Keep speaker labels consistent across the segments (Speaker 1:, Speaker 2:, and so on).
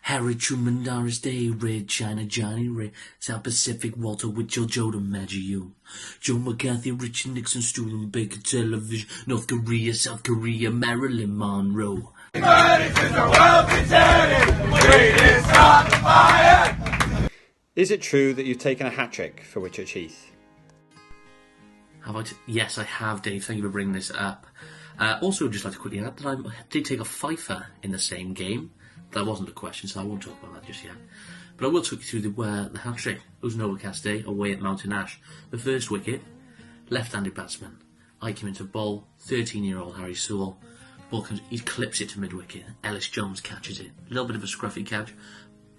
Speaker 1: Harry Truman, Doris Day, Red China, Johnny Ray, South Pacific, Walter Winchell, Jordan, Maggio, Joe McCarthy, Richard Nixon, Studebaker, Television, North Korea, South Korea, Marilyn Monroe.
Speaker 2: Is it true that you've taken a hat-trick for WHCC?
Speaker 1: Have I? Yes, I have, Dave. Thank you for bringing this up. Also, I'd just like to quickly add that I did take a fifer in the same game. That wasn't a question, so I won't talk about that just yet. But I will talk you through the hat-trick. It was an overcast day away at Mountain Ash. The first wicket, left-handed batsman. I came into bowl, 13-year-old Harry Sewell. Ball comes, he clips it to mid-wicket. Ellis Jones catches it. A little bit of a scruffy catch,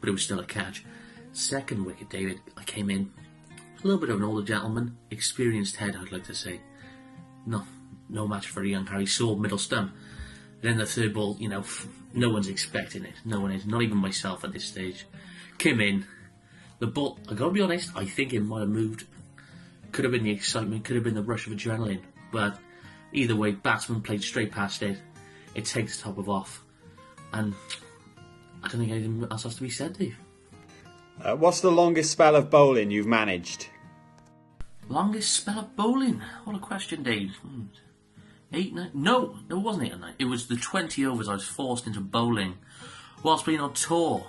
Speaker 1: but it was still a catch. Second wicket, David, I came in. A little bit of an older gentleman, experienced head, I'd like to say. No match for a young Harry Sewell, middle stump. Then the third ball, no one's expecting it. No one is, not even myself at this stage. Came in. The ball, I gotta be honest, I think it might have moved. Could have been the excitement, could have been the rush of adrenaline. But either way, batsman played straight past it. It takes the top of off. And I don't think anything else has to be said, Dave.
Speaker 2: What's the longest spell of bowling you've managed?
Speaker 1: Longest spell of bowling? What a question, Dave. 8, 9? No, it wasn't 8 or 9. It was the 20 overs I was forced into bowling whilst being on tour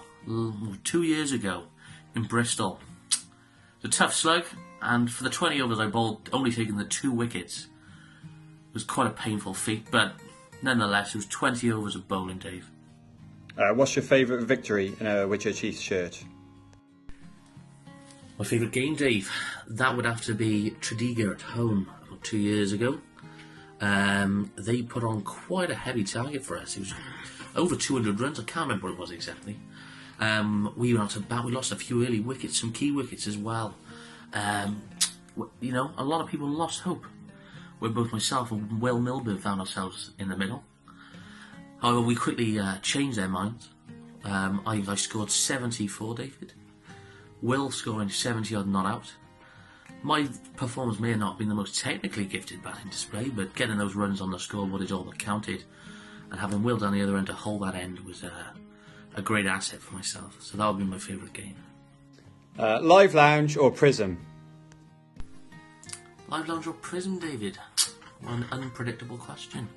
Speaker 1: 2 years ago in Bristol. It's a tough slug, and for the 20 overs I bowled, only taking the 2 wickets. It was quite a painful feat, but nonetheless, it was 20 overs of bowling, Dave.
Speaker 2: What's your favourite victory in a WHCC shirt?
Speaker 1: My favourite game, Dave? That would have to be Tredegar at home about 2 years ago. They put on quite a heavy target for us. It was over 200 runs. I can't remember what it was exactly. We went out to bat. We lost a few early wickets, some key wickets as well. A lot of people lost hope. Where both myself and Will Milburn found ourselves in the middle. However, we quickly changed their minds. I scored 74, David. Will scoring 70 odd not out. My performance may have not been the most technically gifted batting display, but getting those runs on the scoreboard is all that counted. And having Will down the other end to hold that end was a great asset for myself. So that would be my favourite game.
Speaker 2: Live lounge or prism?
Speaker 1: Live lounge or prism, David? One unpredictable question.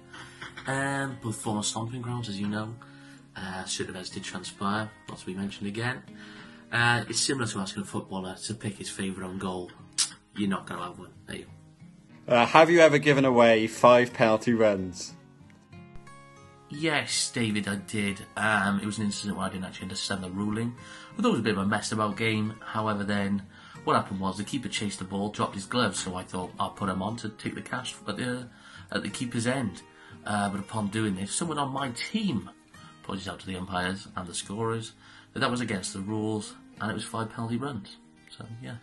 Speaker 1: Both former stomping grounds, as you know. Certain events did transpire, not to be mentioned again. It's similar to asking a footballer to pick his favourite on goal. You're not going to have one, are you?
Speaker 2: Have you ever given away 5 penalty runs?
Speaker 1: Yes, David, I did. It was an incident where I didn't actually understand the ruling. I thought it was a bit of a messed about game. However, then what happened was the keeper chased the ball, dropped his gloves, so I thought I'll put him on to take the catch at the keeper's end. But upon doing this, someone on my team pointed out to the umpires and the scorers that was against the rules, and it was 5 penalty runs. So, yes.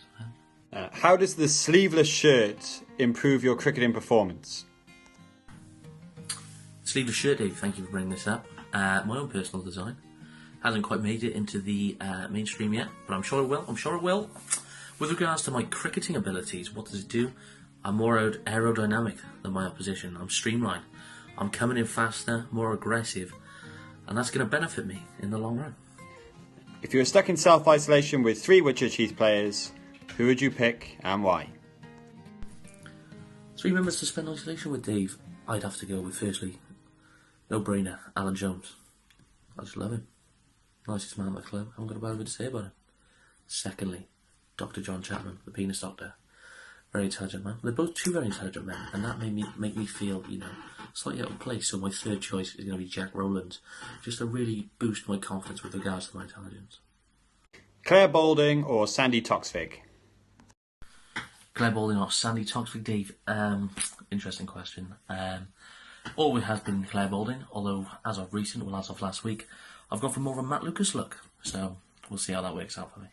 Speaker 2: How does the sleeveless shirt improve your cricketing performance?
Speaker 1: Sleeveless shirt, Dave, thank you for bringing this up. My own personal design. Hasn't quite made it into the mainstream yet, but I'm sure it will. With regards to my cricketing abilities, what does it do? I'm more aerodynamic than my opposition. I'm streamlined. I'm coming in faster, more aggressive, and that's going to benefit me in the long run.
Speaker 2: If you were stuck in self-isolation with 3 WHCC players, who would you pick and why?
Speaker 1: 3 members to spend isolation with, Dave. I'd have to go with, firstly, no-brainer, Alan Jones. I just love him. Nicest man at the club. I haven't got a bad word to say about him. Secondly, Dr. John Chapman, the penis doctor. Very intelligent man. They're both 2 very intelligent men, and that made me feel, slightly out of place. So my third choice is going to be Jack Rowland, just to really boost my confidence with regards to my intelligence.
Speaker 2: Claire Balding or Sandy Toksvig?
Speaker 1: Claire Balding or Sandy Toksvig, Dave? Interesting question. Always has been Claire Balding, although as of last week, I've gone for more of a Matt Lucas look. So we'll see how that works out for me.